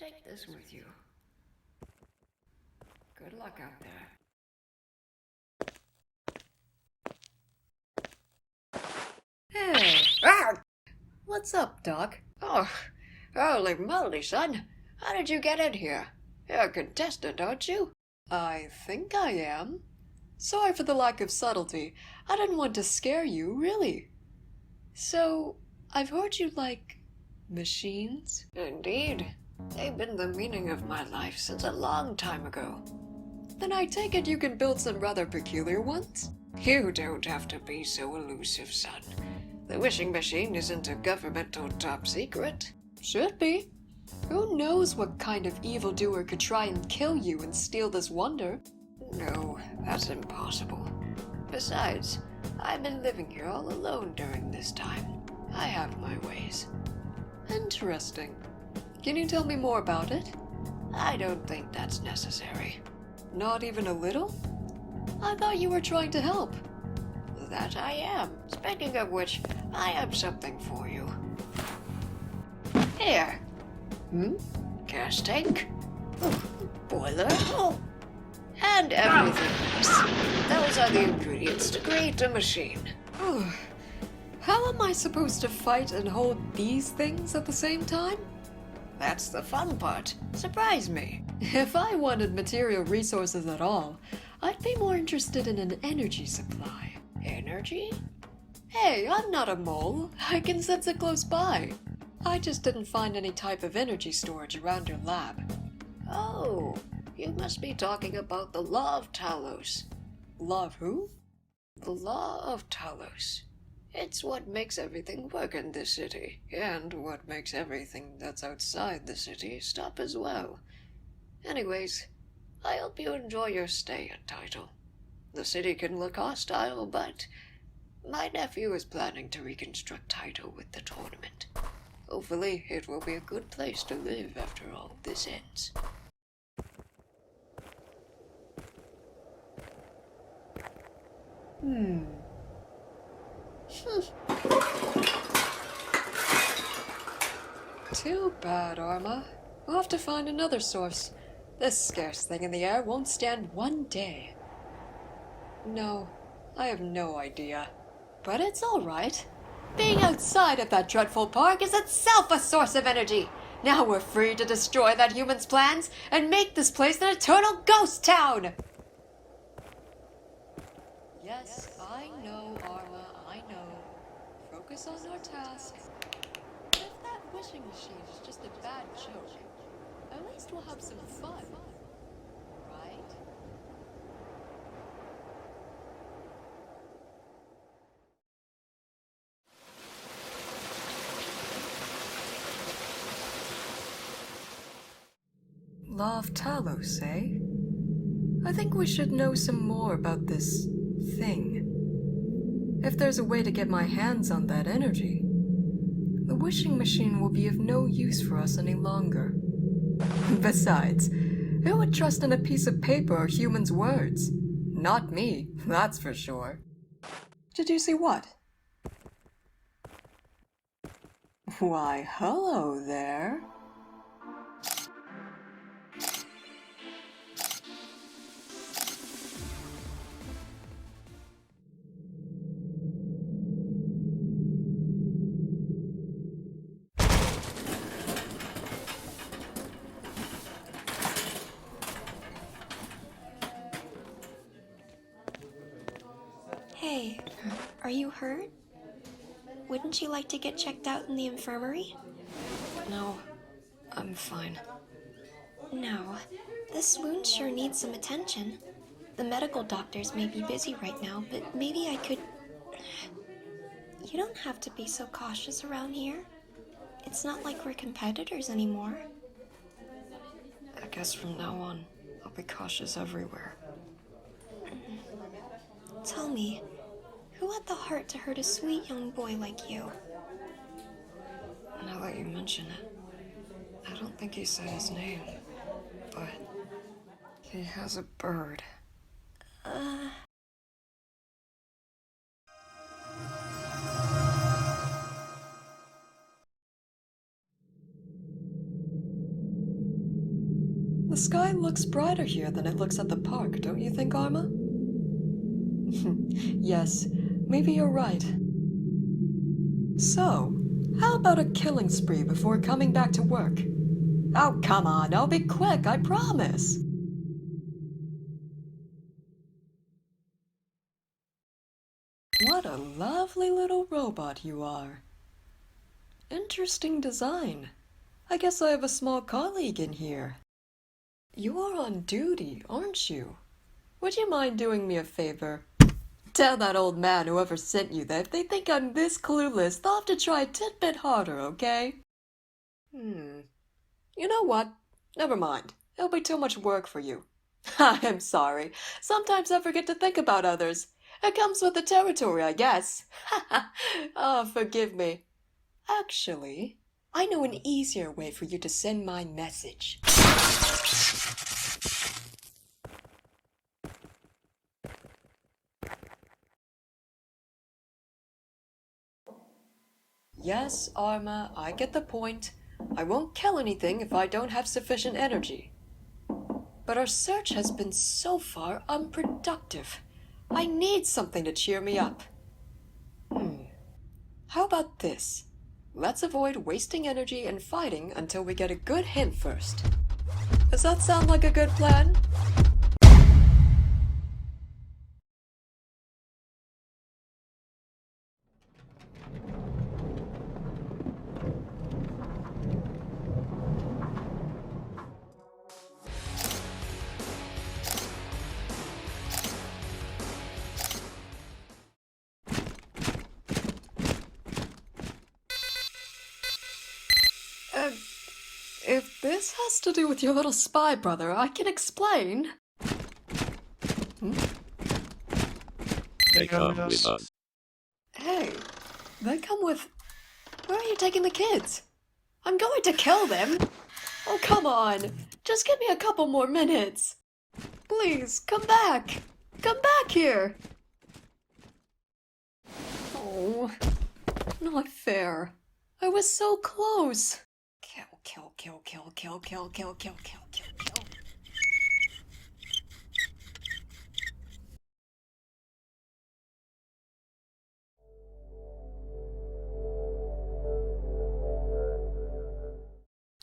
Take this with you. Good luck out there. Hey! Ah! What's up, Doc? Oh, holy moly, son. How did you get in here? You're a contestant, aren't you? I think I am. Sorry for the lack of subtlety. I didn't want to scare you, really. So, I've heard you like machines? Indeed. They've been the meaning of my life since a long time ago. Then I take it you can build some rather peculiar ones? You don't have to be so elusive, son. The wishing machine isn't a governmental top secret. Should be. Who knows what kind of evildoer could try and kill you and steal this wonder? No, that's impossible. Besides, I've been living here all alone during this time. I have my ways. Interesting. Can you tell me more about it? I don't think that's necessary. Not even a little? I thought you were trying to help. That I am. Speaking of which, I have something for you. Here. Gas tank. Boiler. And everything else. Those are the ingredients to create a machine. How am I supposed to fight and hold these things at the same time? That's the fun part. Surprise me. If I wanted material resources at all, I'd be more interested in an energy supply. Energy? Hey, I'm not a mole. I can sense it close by. I just didn't find any type of energy storage around your lab. Oh, you must be talking about the law of Talos. Law of who? The law of Talos. It's what makes everything work in this city, and what makes everything that's outside the city stop as well. Anyways, I hope you enjoy your stay at Title. The city can look hostile, but my nephew is planning to reconstruct Title with the tournament. Hopefully, it will be a good place to live after all this ends. Too bad, Arma. We'll have to find another source. This scarce thing in the air won't stand one day. No, I have no idea. But it's all right. Being outside of that dreadful park is itself a source of energy. Now we're free to destroy that human's plans and make this place an eternal ghost town! Yes, I know, Arma, I know. Focus on our task. If that wishing machine is just a bad joke, at least we'll have some fun. Right? Law of Talos, eh? I think we should know some more about this thing. If there's a way to get my hands on that energy, the wishing machine will be of no use for us any longer. Besides, who would trust in a piece of paper or humans' words? Not me, that's for sure. Did you see what? Why, hello there. Hey, are you hurt? Wouldn't you like to get checked out in the infirmary? No, I'm fine. No, this wound sure needs some attention. The medical doctors may be busy right now, but maybe I could... You don't have to be so cautious around here. It's not like we're competitors anymore. I guess from now on, I'll be cautious everywhere. Tell me, who had the heart to hurt a sweet young boy like you? Now that you mention it, I don't think he said his name, but he has a bird. The sky looks brighter here than it looks at the park, don't you think, Arma? Yes, maybe you're right. So, how about a killing spree before coming back to work? Oh, come on, I'll be quick, I promise. What a lovely little robot you are. Interesting design. I guess I have a small colleague in here. You are on duty, aren't you? Would you mind doing me a favor? Tell that old man whoever sent you that if they think I'm this clueless, they'll have to try a tidbit harder, okay? You know what? Never mind. It'll be too much work for you. I'm sorry. Sometimes I forget to think about others. It comes with the territory, I guess. Oh, forgive me. Actually, I know an easier way for you to send my message. Yes, Arma, I get the point. I won't kill anything if I don't have sufficient energy. But our search has been so far unproductive. I need something to cheer me up. How about this? Let's avoid wasting energy and fighting until we get a good hint first. Does that sound like a good plan? If this has to do with your little spy brother, I can explain. They come with us. Hey, they come with... Where are you taking the kids? I'm going to kill them. Oh, come on. Just give me a couple more minutes. Please, come back. Come back here. Oh, not fair. I was so close. Kill, kill, kill, kill, kill, kill, kill, kill, kill, kill, kill.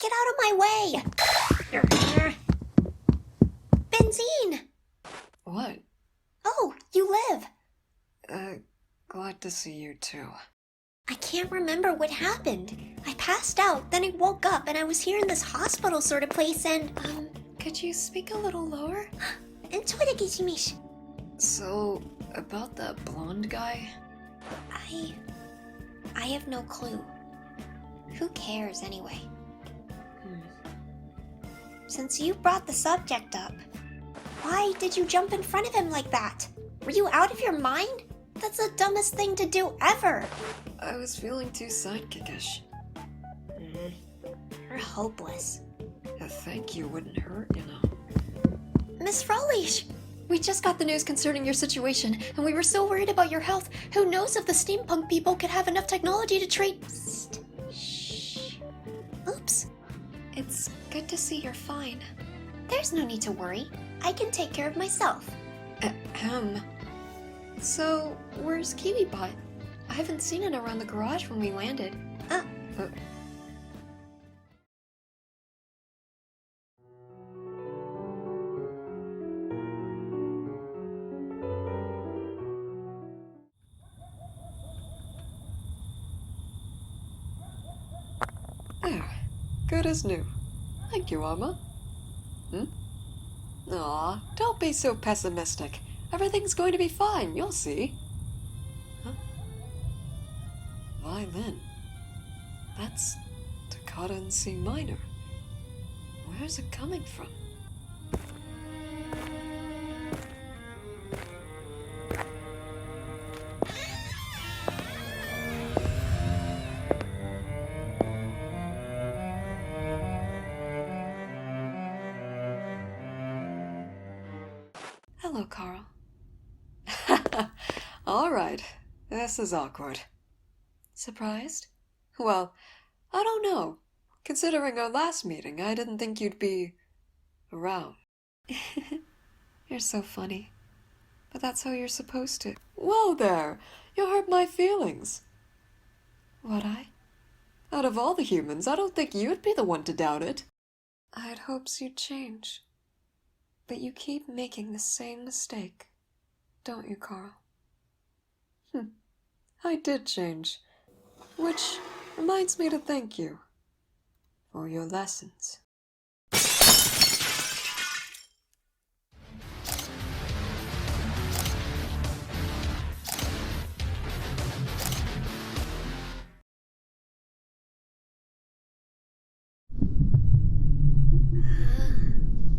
Get out of my way! Benzine! What? Oh, you live! Glad to see you too. I can't remember what happened. I passed out, then I woke up, and I was here in this hospital sort of place, and, Could you speak a little lower? Interrogating. So, about that blonde guy? I have no clue. Who cares, anyway? Since you brought the subject up, why did you jump in front of him like that? Were you out of your mind? That's the dumbest thing to do ever! I was feeling too sidekickish. You're hopeless. A thank you wouldn't hurt, you know. Miss Frolish! We just got the news concerning your situation, and we were so worried about your health. Who knows if the steampunk people could have enough technology to treat... Shh. Oops. It's good to see you're fine. There's no need to worry. I can take care of myself. Ahem. So, where's KiwiBot? I haven't seen it around the garage when we landed. There. Good as new. Thank you, Arma. Aw, don't be so pessimistic. Everything's going to be fine, you'll see. Huh? Violin. That's Toccata in C minor. Where's it coming from? Hello, Carl. All right. This is awkward. Surprised? Well, I don't know. Considering our last meeting, I didn't think you'd be... around. You're so funny. But that's how you're supposed to. Well there, you hurt my feelings. Would I? Out of all the humans, I don't think you'd be the one to doubt it. I had hopes you'd change. But you keep making the same mistake. Don't you, Carl? I did change. Which reminds me to thank you for your lessons.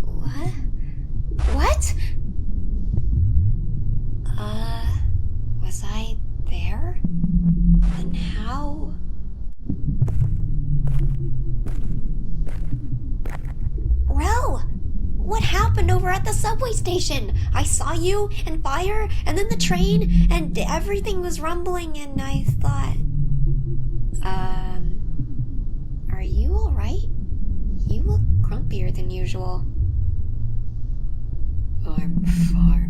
What? What? Was I there? And how? Rel! What happened over at the subway station? I saw you and fire and then the train and everything was rumbling and I thought... Are you alright? You look grumpier than usual. I'm fine.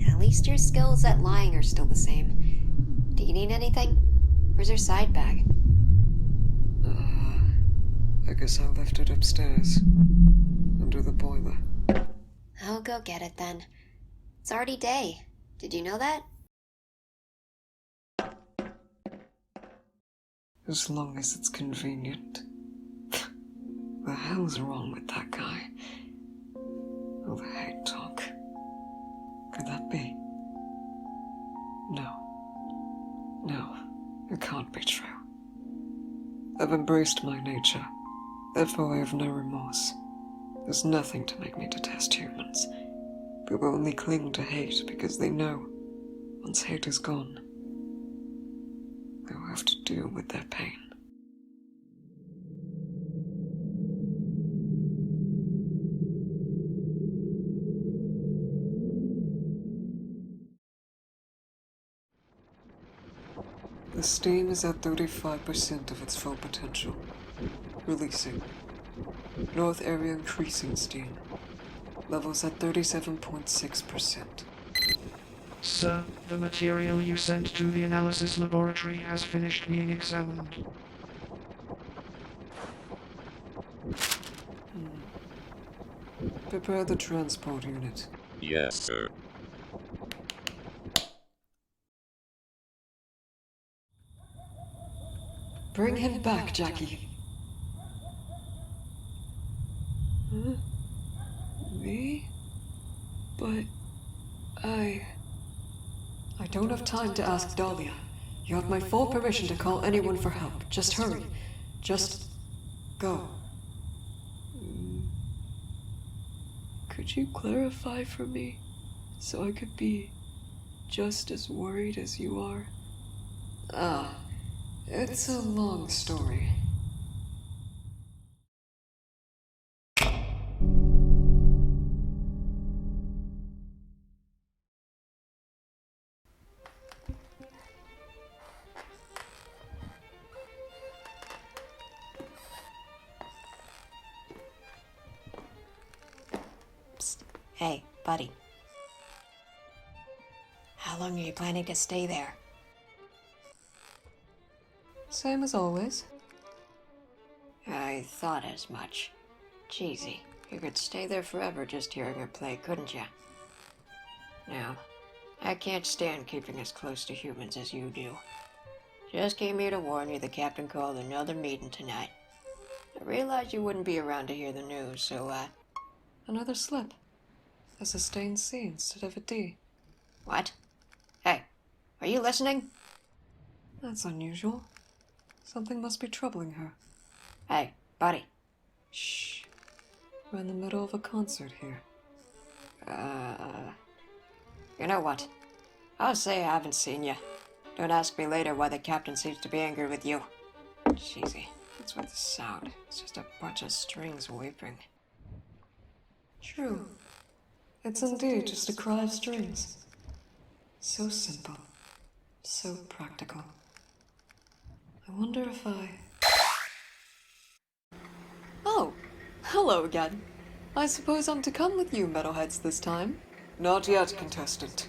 At least your skills at lying are still the same. Do you need anything? Where's your side bag? I guess I left it upstairs. Under the boiler. I'll go get it then. It's already day. Did you know that? As long as it's convenient. The hell's wrong with that guy? Oh, the hate talk. Could that be? No. No, it can't be true. I've embraced my nature. Therefore I have no remorse. There's nothing to make me detest humans. People only cling to hate because they know, once hate is gone, they'll have to deal with their pain. The steam is at 35% of its full potential. Releasing. North area increasing steam. Levels at 37.6%. Sir, the material you sent to the analysis laboratory has finished being examined. Prepare the transport unit. Yes, sir. Bring him back, Jackie. Huh? Me? But I don't have time to ask Dahlia. You have my full permission to call anyone for help. Just hurry. Just go. Could you clarify for me so I could be just as worried as you are? It's a long story. Hey, buddy. How long are you planning to stay there? Same as always. I thought as much. Cheesy. You could stay there forever just hearing her play, couldn't you? No. I can't stand keeping as close to humans as you do. Just came here to warn you the captain called another meeting tonight. I realized you wouldn't be around to hear the news, so, Another slip. A sustained C instead of a D. What? Hey, are you listening? That's unusual. Something must be troubling her. Hey, buddy. Shh. We're in the middle of a concert here. You know what? I'll say I haven't seen you. Don't ask me later why the captain seems to be angry with you. Cheesy. What's with the sound? It's just a bunch of strings weeping. True. It's indeed just a cry of strings. So simple. So practical. I wonder if I... Oh, hello again. I suppose I'm to come with you, metalheads, this time? Not yet, contestant.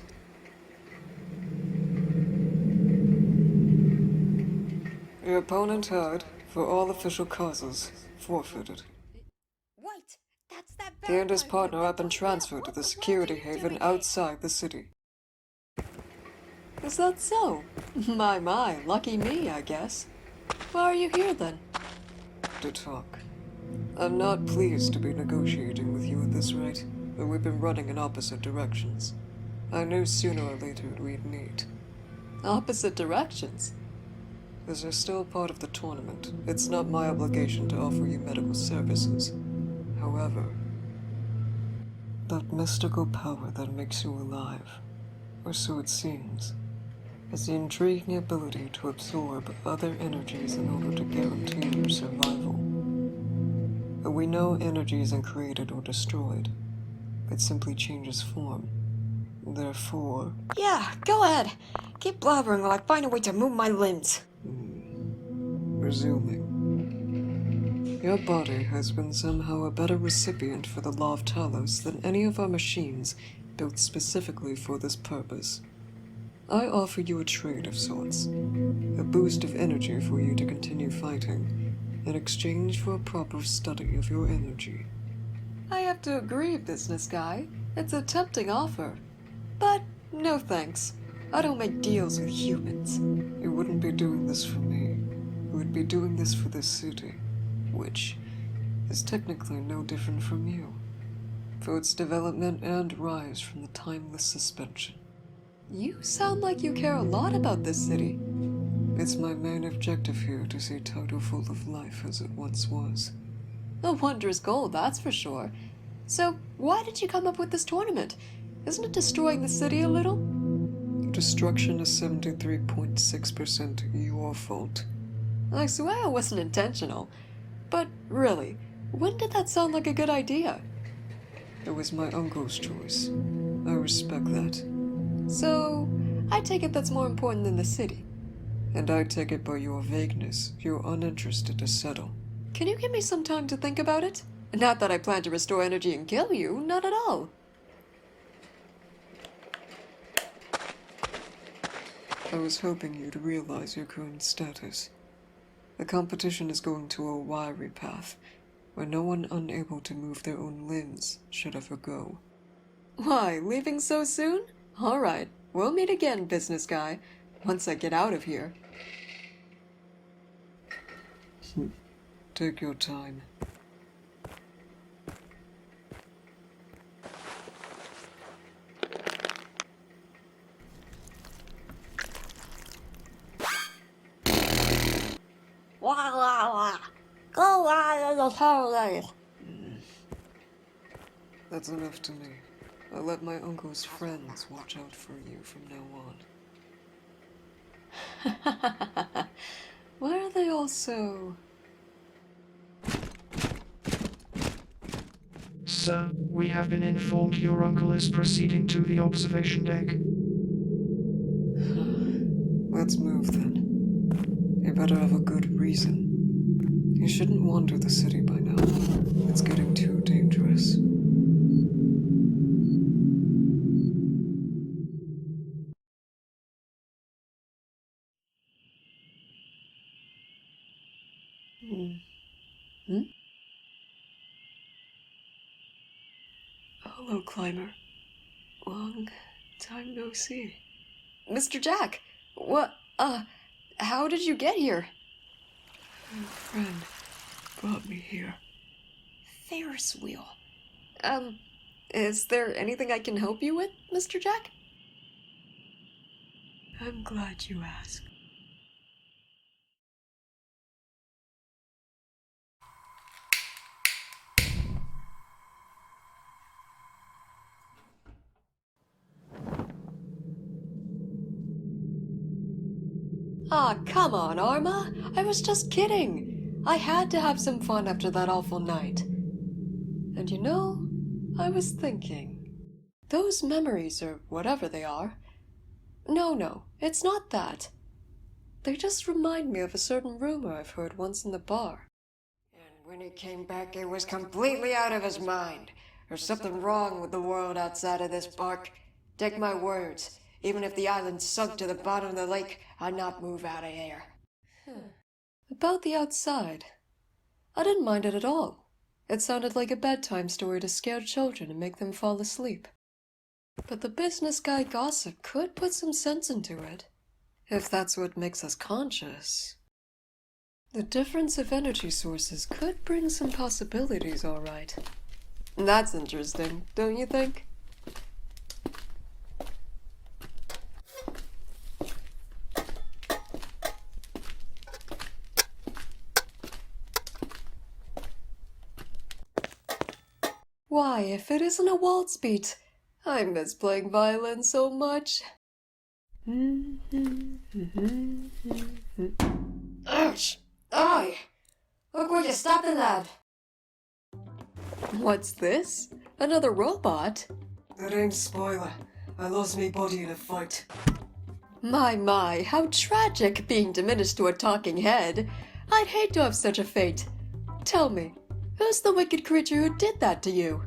Your opponent heard, for all official causes, forfeited. Wait, that's that He and his partner have been transferred to the security haven outside the city. Is that so? My, lucky me, I guess. Why are you here, then? To talk. I'm not pleased to be negotiating with you at this rate, but we've been running in opposite directions. I knew sooner or later we'd meet. Opposite directions? As you're still part of the tournament, it's not my obligation to offer you medical services. However, that mystical power that makes you alive, or so it seems, has the intriguing ability to absorb other energies in order to guarantee your survival. But we know energy isn't created or destroyed. It simply changes form. Therefore... Yeah, go ahead. Keep blabbering while I find a way to move my limbs. Resuming. Your body has been somehow a better recipient for the law of Talos than any of our machines built specifically for this purpose. I offer you a trade of sorts. A boost of energy for you to continue fighting, in exchange for a proper study of your energy. I have to agree, business guy. It's a tempting offer. But no thanks. I don't make deals with humans. You wouldn't be doing this for me. You would be doing this for this city, which is technically no different from you, for its development and rise from the timeless suspension. You sound like you care a lot about this city. It's my main objective here to see Toto full of life as it once was. A wondrous goal, that's for sure. So, why did you come up with this tournament? Isn't it destroying the city a little? Destruction is 73.6% your fault. I swear it wasn't intentional. But really, when did that sound like a good idea? It was my uncle's choice. I respect that. So, I take it that's more important than the city. And I take it by your vagueness, you're uninterested to settle. Can you give me some time to think about it? Not that I plan to restore energy and kill you, not at all. I was hoping you'd realize your current status. The competition is going to a wiry path, where no one unable to move their own limbs should ever go. Why, leaving so soon? All right, we'll meet again, business guy, once I get out of here. Take your time. Go out of the holidays. That's enough to me. I'll let my uncle's friends watch out for you from now on. Why are they all so... Sir, we have been informed your uncle is proceeding to the observation deck. Let's move then. You better have a good reason. You shouldn't wander the city by now. It's getting too dangerous. Hello, climber. Long time no see. Mr. Jack! What, how did you get here? A friend brought me here. Ferris wheel. Is there anything I can help you with, Mr. Jack? I'm glad you asked. Ah, come on, Arma. I was just kidding. I had to have some fun after that awful night. And you know, I was thinking, those memories, or whatever they are... No, it's not that. They just remind me of a certain rumor I've heard once in the bar. And When he came back, he was completely out of his mind. There's something wrong with the world outside of this park. Take my words. Even if the island sunk to the bottom of the lake, I'd not move out of here. About the outside. I didn't mind it at all. It sounded like a bedtime story to scare children and make them fall asleep. But the business guy gossip could put some sense into it, if that's what makes us conscious. The difference of energy sources could bring some possibilities, all right. That's interesting, don't you think? Why, if it isn't a waltz beat, I miss playing violin so much. Ouch! Aye! Look where you're stopping, lad! What's this? Another robot? That ain't spoiler. I lost me body in a fight. My, how tragic being diminished to a talking head. I'd hate to have such a fate. Tell me, who's the wicked creature who did that to you?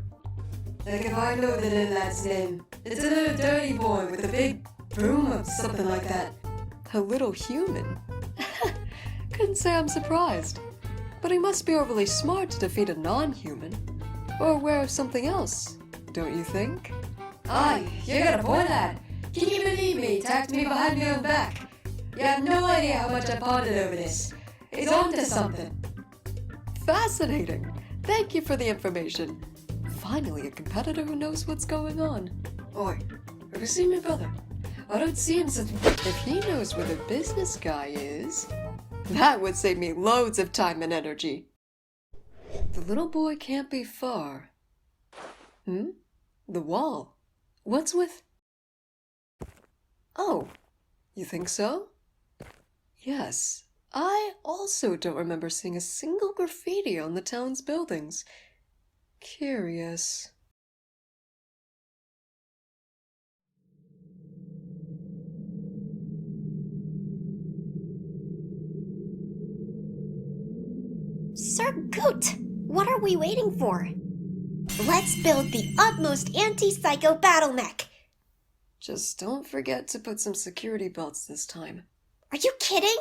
Like if I know the little lad's name. It's a little dirty boy with a big broom or something like that. A little human? Couldn't say I'm surprised. But he must be overly smart to defeat a non-human. Or aware of something else, don't you think? Aye, you got a point, lad. Can you believe me? Attacked me behind my own back. You have no idea how much I pondered over this. He's onto something. Fascinating. Thank you for the information. Finally, a competitor who knows what's going on. Oi, have you seen my brother? I don't see him since... If he knows where the business guy is, that would save me loads of time and energy. The little boy can't be far. The wall. What's with... Oh, you think so? Yes, I also don't remember seeing a single graffiti on the town's buildings. Curious. Sir Goot, what are we waiting for? Let's build the utmost anti-psycho battle mech. Just don't forget to put some security belts this time. Are you kidding?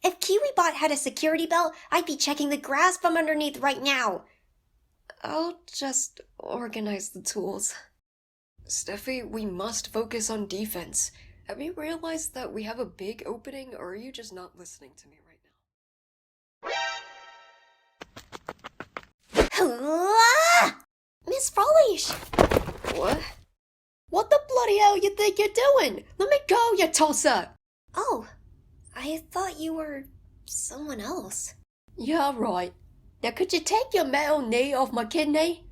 If KiwiBot had a security belt, I'd be checking the grass from underneath right now. I'll just organize the tools. Steffi, we must focus on defense. Have you realized that we have a big opening, or are you just not listening to me right Ah! Miss Frolish! now? What? What the bloody hell you think you're doing? Let me go, you tosser! Oh, I thought you were someone else. Yeah, right. Now could you take your metal knee off my kidney?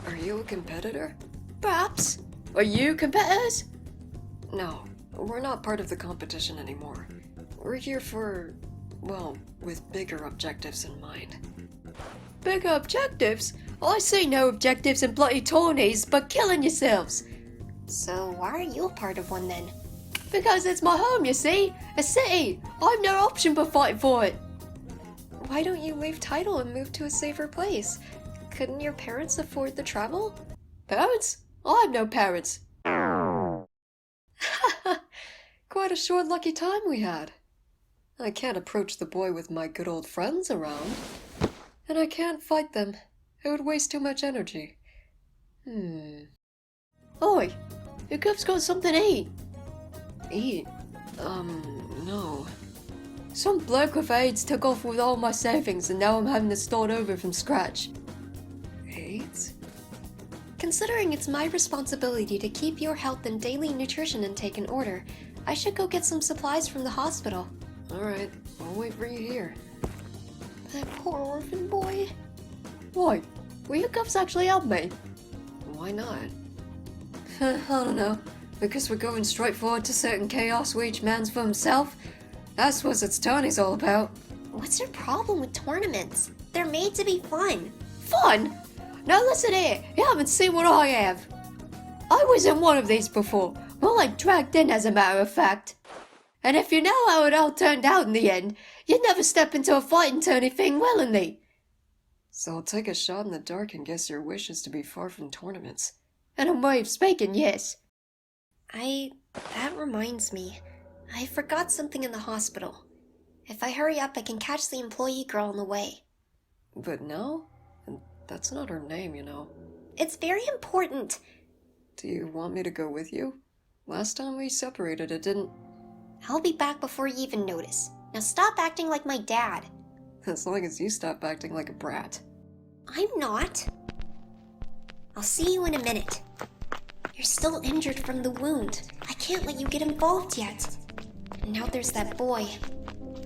Are you a competitor? Perhaps. Are you competitors? No, we're not part of the competition anymore. We're here for, well, with bigger objectives in mind. Bigger objectives? I see no objectives in bloody tourneys but killing yourselves. So why are you a part of one then? Because it's my home, you see. A city. I've no option but fighting for it. Why don't you leave Tidal and move to a safer place? Couldn't your parents afford the travel? Parents? I have no parents. Quite a short lucky time we had. I can't approach the boy with my good old friends around. And I can't fight them. It would waste too much energy. Oi! Your cub's got something to eat. Eat? No. Some bloke with AIDS took off with all my savings and now I'm having to start over from scratch. AIDS? Considering it's my responsibility to keep your health and daily nutrition intake in order, I should go get some supplies from the hospital. Alright, I'll wait for you here. That poor orphan boy. Why? Will you cubs actually help me? Why not? I don't know. Because we're going straight forward to certain chaos where each man's for himself? That's what its tourney's all about. What's your problem with tournaments? They're made to be fun. Fun? Now listen here, you haven't seen what I have. I was in one of these before. Well, like dragged in as a matter of fact. And if you know how it all turned out in the end, you'd never step into a fighting tourney thing willingly. So I'll take a shot in the dark and guess your wish is to be far from tournaments. And a way of speaking, yes. That reminds me. I forgot something in the hospital. If I hurry up, I can catch the employee girl on the way. But no? That's not her name, you know. It's very important. Do you want me to go with you? Last time we separated, it didn't... I'll be back before you even notice. Now stop acting like my dad. As long as you stop acting like a brat. I'm not. I'll see you in a minute. You're still injured from the wound. I can't let you get involved yet. And now there's that boy.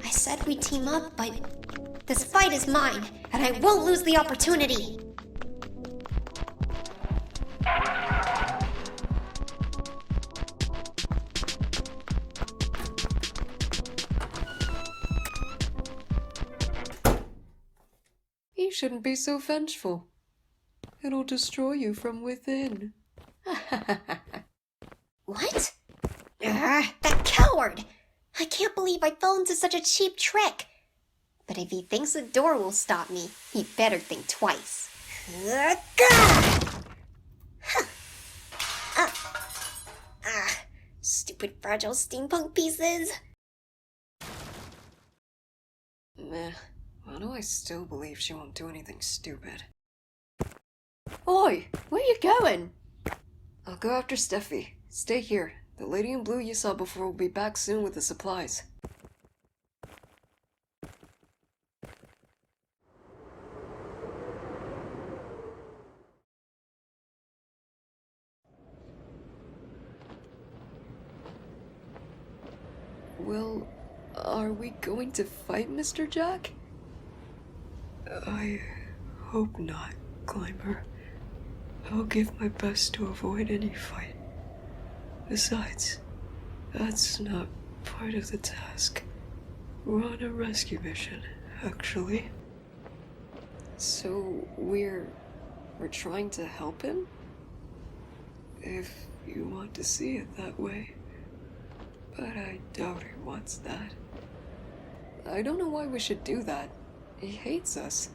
I said we'd team up, but this fight is mine, and I won't lose the opportunity. You shouldn't be so vengeful. It'll destroy you from within. What? That coward! I can't believe I fell into such a cheap trick. But if he thinks the door will stop me, he better think twice. Stupid fragile steampunk pieces. Meh. Why do I still believe she won't do anything stupid? Oi, where you going? I'll go after Steffi. Stay here. The lady in blue you saw before will be back soon with the supplies. Well, are we going to fight, Mr. Jack? I hope not, Climber. I'll give my best to avoid any fight. Besides, that's not part of the task. We're on a rescue mission, actually. So, we're trying to help him? If you want to see it that way. But I doubt he wants that. I don't know why we should do that. He hates us.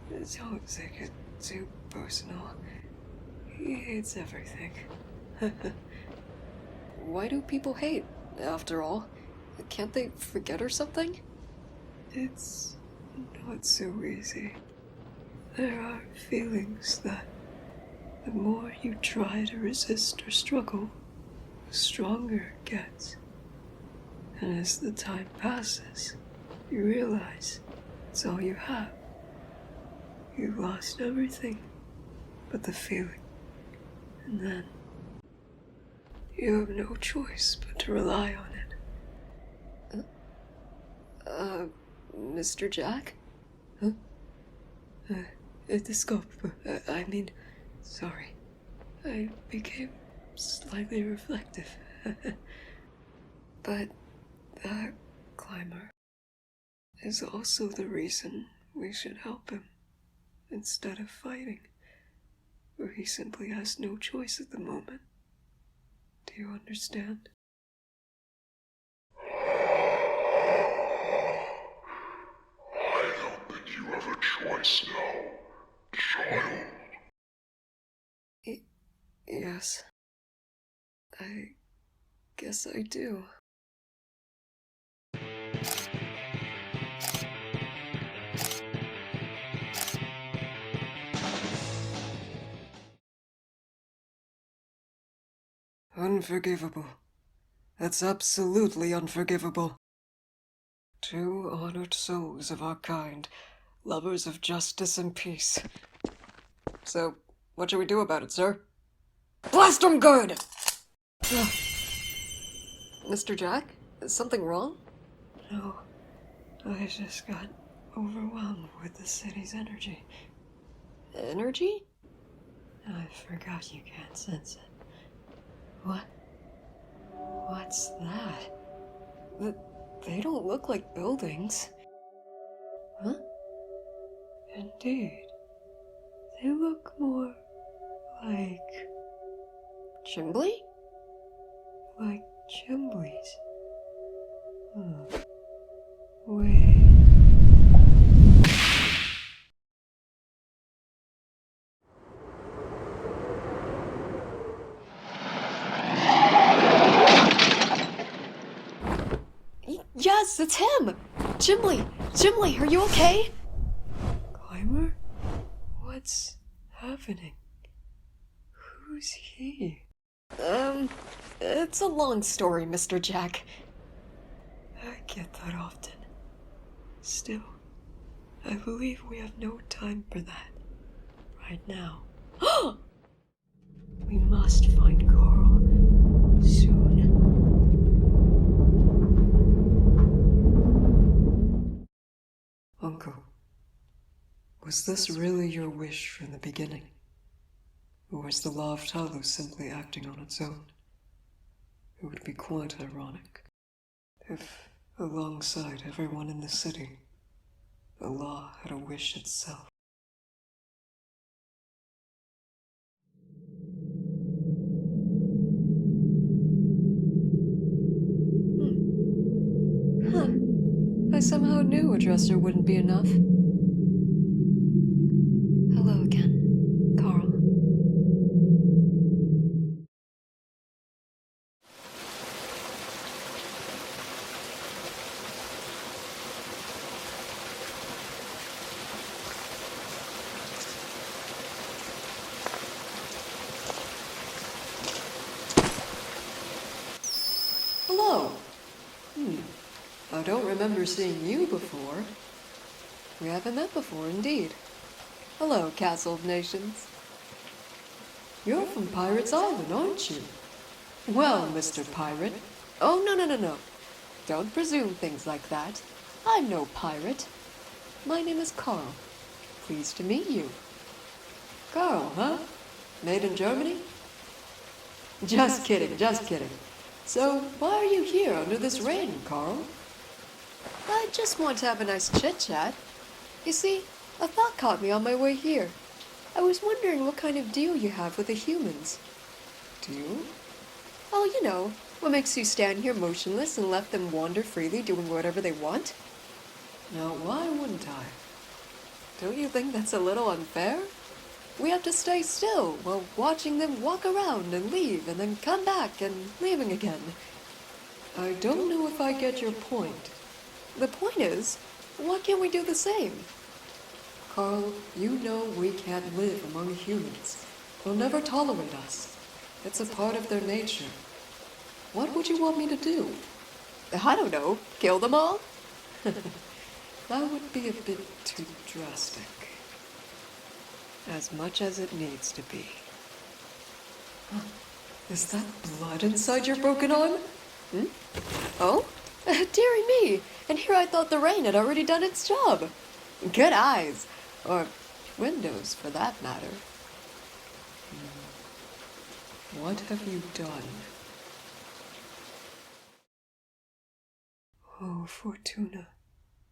Don't take it too personal. He hates everything. Why do people hate, after all? Can't they forget or something? It's not so easy. There are feelings that the more you try to resist or struggle, the stronger it gets. And as the time passes, you realize it's all you have. You've lost everything but the feeling. And then you have no choice but to rely on it. Mr. Jack? Huh? The scope. I mean, sorry. I became slightly reflective. But that climber is also the reason we should help him instead of fighting, where he simply has no choice at the moment. Do you understand? I don't think you have a choice now, child. Yes. I guess I do. Unforgivable. That's absolutely unforgivable. Two honored souls of our kind, lovers of justice and peace. So, what should we do about it, sir? Blast 'em good! Mr. Jack? Is something wrong? No. I just got overwhelmed with the city's energy. Energy? I forgot you can't sense it. What? What's that? They don't look like buildings. Huh? Indeed. They look more like... Chimbly? Like chimblies. Wait. Talos, it's him! Gimli, are you okay? Climber? What's happening? Who's he? It's a long story, Mr. Jack. I get that often. Still, I believe we have no time for that. Right now. We must find Carl. Soon. Uncle, was this really your wish from the beginning? Or was the law of Talos simply acting on its own? It would be quite ironic if, alongside everyone in the city, the law had a wish itself. I somehow knew a dresser wouldn't be enough. Hello again, Carl. Hello. I don't remember seeing you before. We haven't met before, indeed. Hello, Castle of Nations. You're from Pirate's Island, aren't you? Well, Mr. Pirate. Oh, no. Don't presume things like that. I'm no pirate. My name is Carl. Pleased to meet you. Carl, huh? Made in Germany? Just kidding. So, why are you here under this rain, Carl? I just want to have a nice chit-chat. You see, a thought caught me on my way here. I was wondering what kind of deal you have with the humans. Deal? Oh, you know, what makes you stand here motionless and let them wander freely doing whatever they want? Now, why wouldn't I? Don't you think that's a little unfair? We have to stay still while watching them walk around and leave and then come back and leaving again. I don't know if I get your point. The point is, why can't we do the same? Carl, you know we can't live among humans. They'll never tolerate us. It's a part of their nature. What would you want me to do? I don't know. Kill them all? That would be a bit too drastic. As much as it needs to be. Is that blood inside your broken arm? Oh? Dearie me! And here I thought the rain had already done its job. Good eyes. Or windows, for that matter. What have you done? Oh, Fortuna.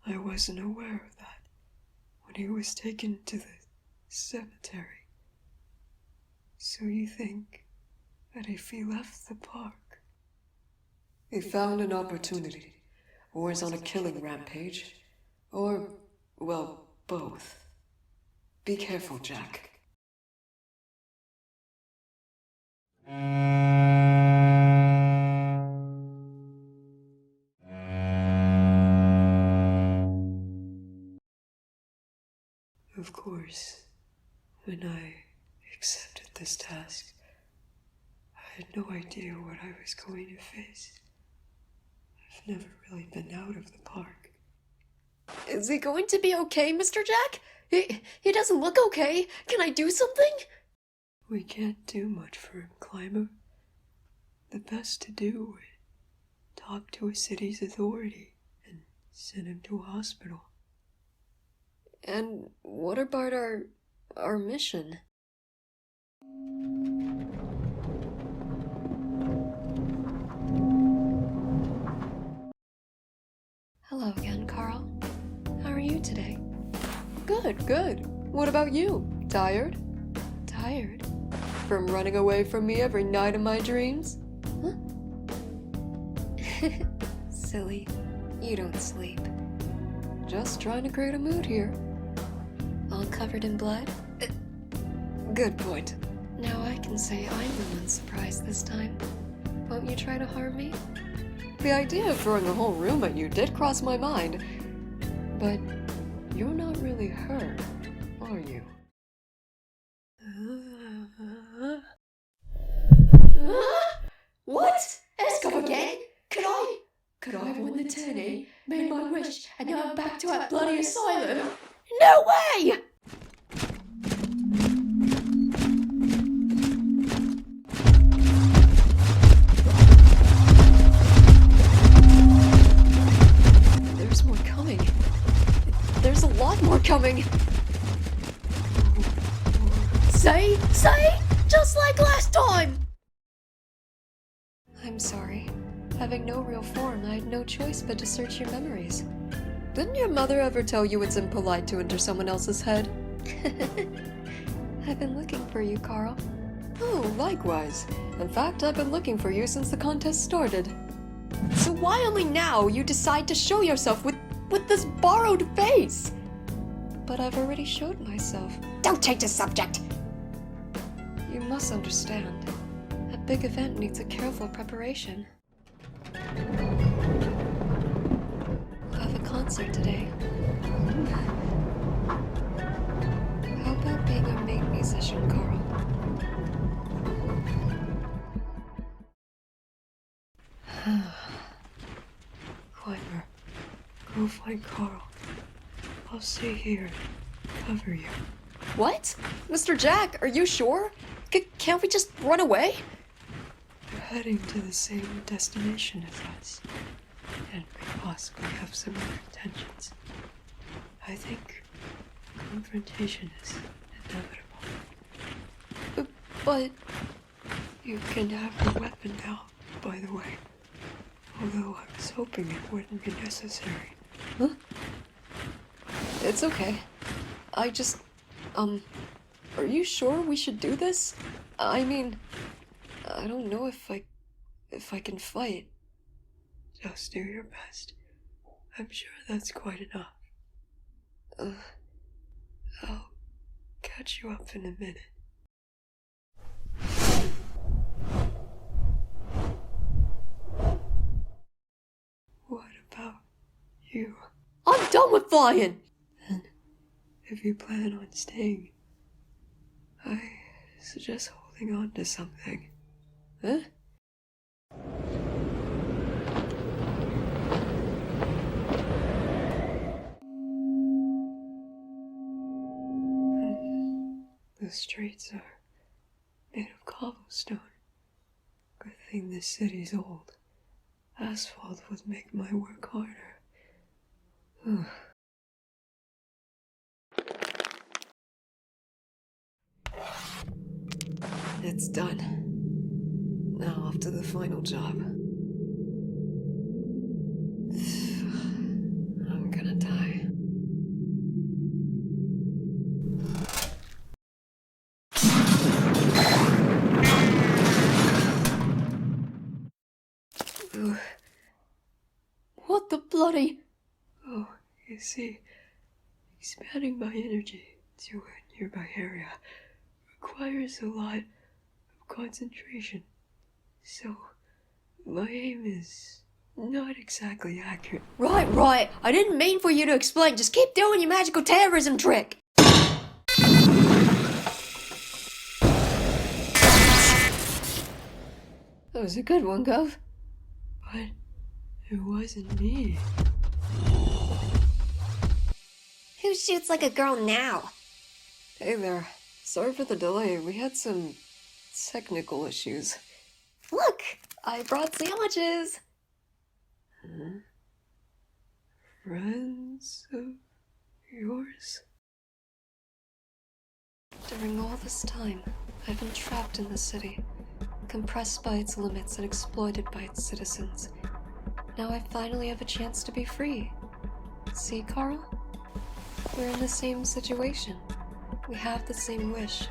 I wasn't aware of that when he was taken to the cemetery. So you think that if he left the park... He found an opportunity, or is on a killing rampage, or, well, both. Be careful, Jack. Of course, when I accepted this task, I had no idea what I was going to face. I've never really been out of the park. Is he going to be okay, Mr. Jack? He doesn't look okay. Can I do something? We can't do much for him, Climber. The best to do would talk to a city's authority and send him to a hospital. And what about our mission? Hello again, Carl. How are you today? Good. What about you? Tired? Tired? From running away from me every night in my dreams? Huh? Silly. You don't sleep. Just trying to create a mood here. All covered in blood? Good point. Now I can say I'm the one surprised this time. Won't you try to harm me? The idea of throwing the whole room at you did cross my mind. But you're not really her, are you? What? Escobar gang? Could I have won the tourney, made my wish, and now I'm back to that bloody asylum? No way! There's more coming. There's a lot more coming. Say? Just like last time! I'm sorry. Having no real form, I had no choice but to search your memories. Didn't your mother ever tell you it's impolite to enter someone else's head? I've been looking for you, Carl. Oh, likewise. In fact, I've been looking for you since the contest started. So why only now you decide to show yourself with this borrowed face? But I've already showed myself. Don't change the subject! You must understand. A big event needs a careful preparation. We'll have a concert today. How about being our main musician, Carl? Climber, go find Carl. I'll stay here, cover you. What? Mr. Jack, are you sure? Can't we just run away? We're heading to the same destination as us, and we possibly have similar intentions. I think confrontation is inevitable. But you can have your weapon now, by the way. Although I was hoping it wouldn't be necessary. Huh? It's okay. I just, are you sure we should do this? I mean, I don't know if I can fight. Just do your best. I'm sure that's quite enough. I'll catch you up in a minute. What about you? I'm done with flying! And if you plan on staying, I suggest holding on to something. Huh? The streets are made of cobblestone. Good thing this city's old. Asphalt would make my work harder. It's done. Now off to the final job. I'm gonna die. What the bloody... Oh, you see, expanding my energy to a nearby area requires a lot of concentration. So, my aim is not exactly accurate. Right. I didn't mean for you to explain. Just keep doing your magical terrorism trick. That was a good one, Gov. But it wasn't me. Who shoots like a girl now? Hey there. Sorry for the delay. We had some technical issues. Look, I brought sandwiches. Huh? Friends of yours? During all this time, I've been trapped in the city, compressed by its limits and exploited by its citizens. Now I finally have a chance to be free. See, Carl? We're in the same situation. We have the same wish.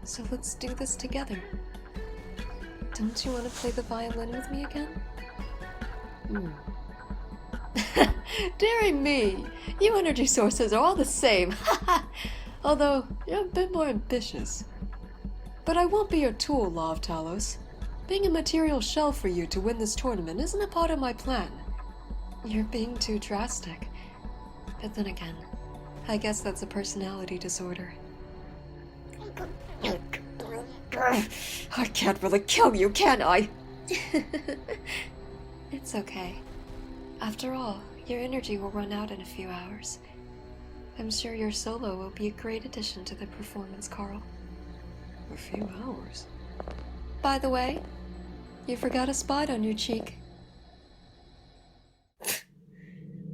So let's do this together. Don't you want to play the violin with me again? Dearie me, you energy sources are all the same. Although, you're a bit more ambitious. But I won't be your tool, Law of Talos. Being a material shell for you to win this tournament isn't a part of my plan. You're being too drastic. But then again, I guess that's a personality disorder. I can't really kill you, can I? It's okay. After all, your energy will run out in a few hours. I'm sure your solo will be a great addition to the performance, Carl. A few hours? By the way, You forgot a spot on your cheek.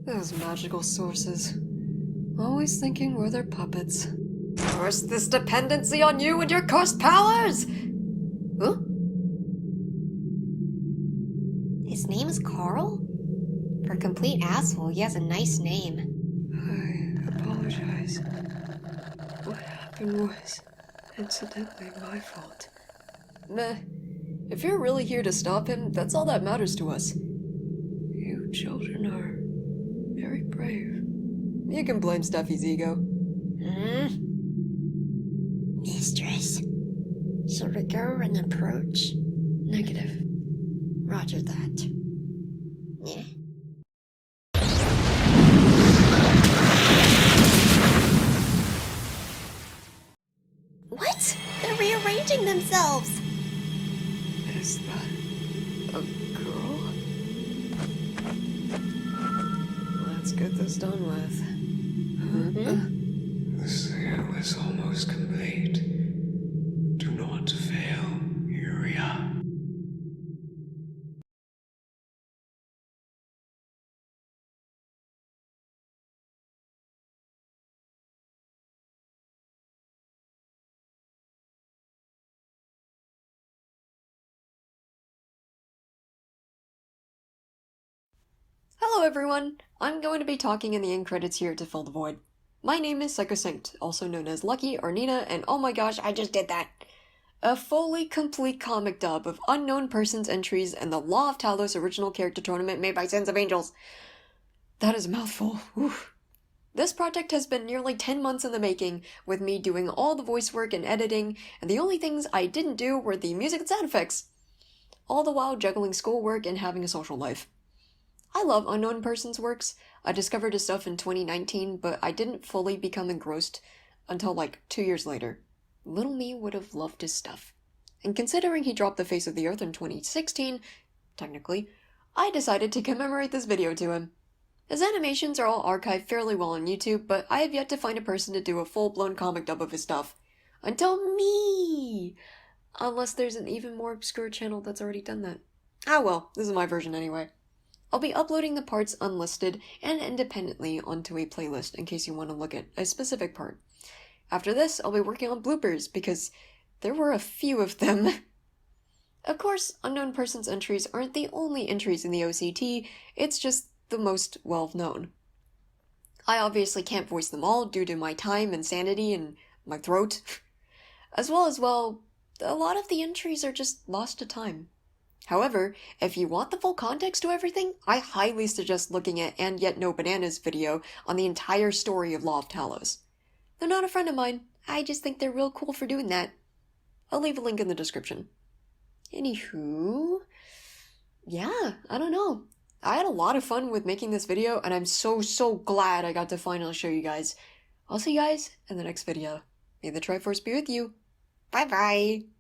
Those magical sources. Always thinking we're their puppets. Curse this dependency on you and your cursed powers! Huh? his name is Carl? For a complete asshole, he has a nice name. I apologize. What happened was incidentally my fault. Meh. If you're really here to stop him, that's all that matters to us. You children are very brave. You can blame Steffi's ego. Mistress, shall we go and approach? Negative. Roger that. Yeah. What? They're rearranging themselves! Is that a girl? Let's get this done with. The seal is almost complete. Do not fail, Uria. Hello everyone! I'm going to be talking in the end credits here to fill the void. My name is Psychosanct, also known as Lucky or Nina, and oh my gosh, I just did that! A fully complete comic dub of unknown persons entries and the Law of Talos original character tournament made by Sons of Angels. That is a mouthful. Oof. This project has been nearly 10 months in the making, with me doing all the voice work and editing, and the only things I didn't do were the music and sound effects. All the while juggling schoolwork and having a social life. I love unknown persons' works. I discovered his stuff in 2019, but I didn't fully become engrossed until like 2 years later. Little me would have loved his stuff. And considering he dropped the face of the earth in 2016, technically, I decided to commemorate this video to him. His animations are all archived fairly well on YouTube, but I have yet to find a person to do a full-blown comic dub of his stuff. Until me! Unless there's an even more obscure channel that's already done that. Ah well, this is my version anyway. I'll be uploading the parts unlisted and independently onto a playlist in case you want to look at a specific part. After this, I'll be working on bloopers because there were a few of them. Of course, unknown persons entries aren't the only entries in the OCT, it's just the most well-known. I obviously can't voice them all due to my time and sanity and my throat. As well, a lot of the entries are just lost to time. However, if you want the full context to everything, I highly suggest looking at And Yet No Bananas video on the entire story of Law of Talos. They're not a friend of mine, I just think they're real cool for doing that. I'll leave a link in the description. Anywho, yeah, I don't know. I had a lot of fun with making this video, and I'm so glad I got to finally show you guys. I'll see you guys in the next video. May the Triforce be with you. Bye bye!